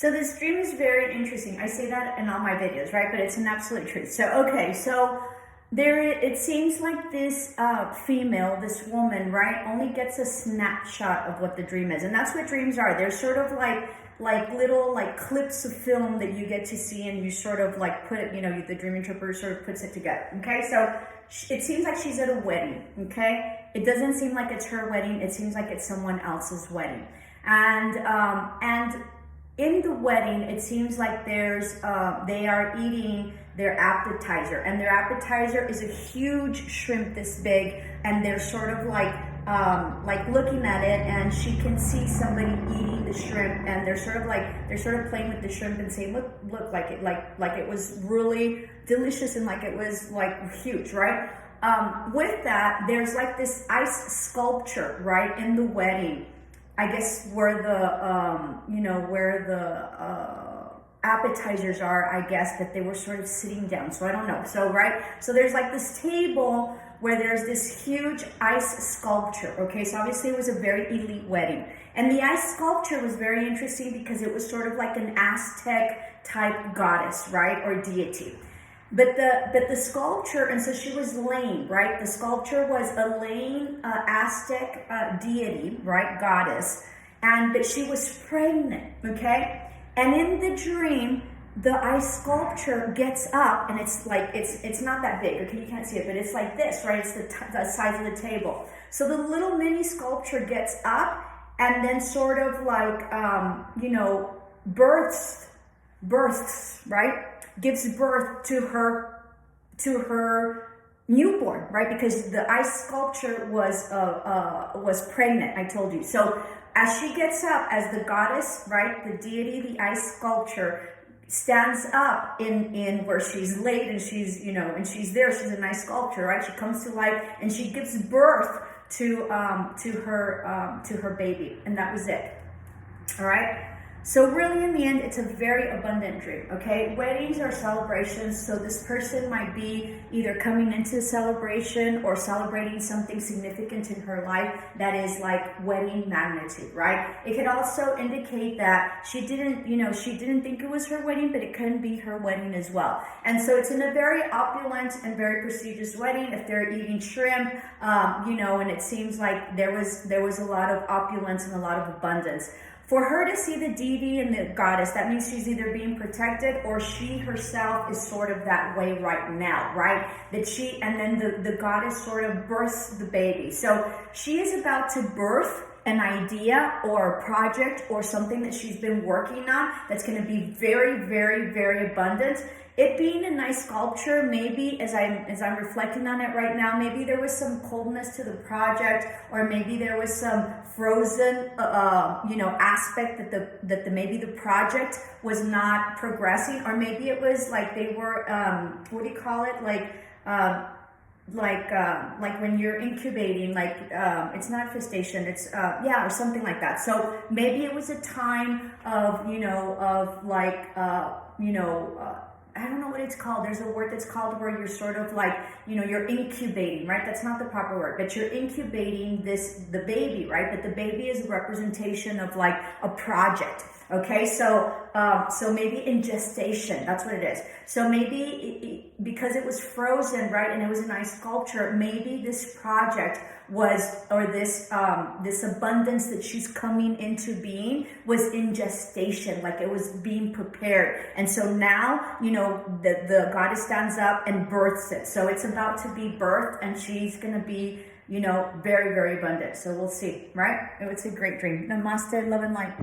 So this dream is very interesting. I say that in all my videos, right? But it's an absolute truth. So, okay, so it seems like this female, this woman, right, only gets a snapshot of what the dream is. And that's what dreams are. They're sort of like little like clips of film that you get to see, and you sort of like put it, the dream interpreter sort of puts it together. Okay, so it seems like she's at a wedding. Okay, it doesn't seem like it's her wedding. It seems like it's someone else's wedding. And in the wedding, it seems like they are eating their appetizer, and their appetizer is a huge shrimp this big, and they're sort of like looking at it, and she can see somebody eating the shrimp, and they're sort of playing with the shrimp and saying, look, like it was really delicious, and like it was like huge, right? With that, there's like this ice sculpture, right, in the wedding, I guess where the appetizers are, I guess, that they were sort of sitting down. So I don't know. So, right. So there's like this table where there's this huge ice sculpture. Okay. So obviously it was a very elite wedding. And the ice sculpture was very interesting because it was sort of like an Aztec type goddess, right? Or deity. But the sculpture, and so she was laying, right? The sculpture was a laying Aztec deity, right? Goddess. But she was pregnant, okay? And in the dream, the ice sculpture gets up, and it's like, it's not that big, okay? You can't see it, but it's like this, right? It's the size of the table. So the little mini sculpture gets up and then sort of like, births, right? Gives birth to her newborn, right? Because the ice sculpture was pregnant, I told you. So as she gets up, as the goddess, right, the deity, the ice sculpture stands up in where she's laid, and she's, and she's there. She's an ice sculpture, right? She comes to life, and she gives birth to her baby, and that was it. All right. So really, in the end, it's a very abundant dream, okay? Weddings are celebrations, so this person might be either coming into a celebration or celebrating something significant in her life that is like wedding magnitude, right? It could also indicate that she didn't think it was her wedding, but it couldn't be her wedding as well. And so it's in a very opulent and very prestigious wedding. If they're eating shrimp, and it seems like there was a lot of opulence and a lot of abundance. For her to see the deity and the goddess, that means she's either being protected or she herself is sort of that way right now, right? And then the goddess sort of births the baby. So she is about to birth an idea or a project or something that she's been working on that's going to be very, very, very abundant. It being a nice sculpture, maybe as I'm reflecting on it right now, maybe there was some coldness to the project, or maybe there was some frozen, aspect that maybe the project was not progressing, or maybe it was like they were, what do you call it? Like when you're incubating, it's not gestation, it's or something like that. So maybe it was a time of I don't know what it's called. There's a word that's called where you're sort of like, you're incubating, right? That's not the proper word, but you're incubating the baby, right? But the baby is a representation of like a project. Okay, so maybe in gestation, that's what it is. So maybe because it was frozen, right, and it was an ice sculpture, maybe this project was, or this abundance that she's coming into being was in gestation, like it was being prepared. And so now, the goddess stands up and births it. So it's about to be birthed, and she's going to be, very, very abundant. So we'll see, right? It's a great dream. Namaste, love and light.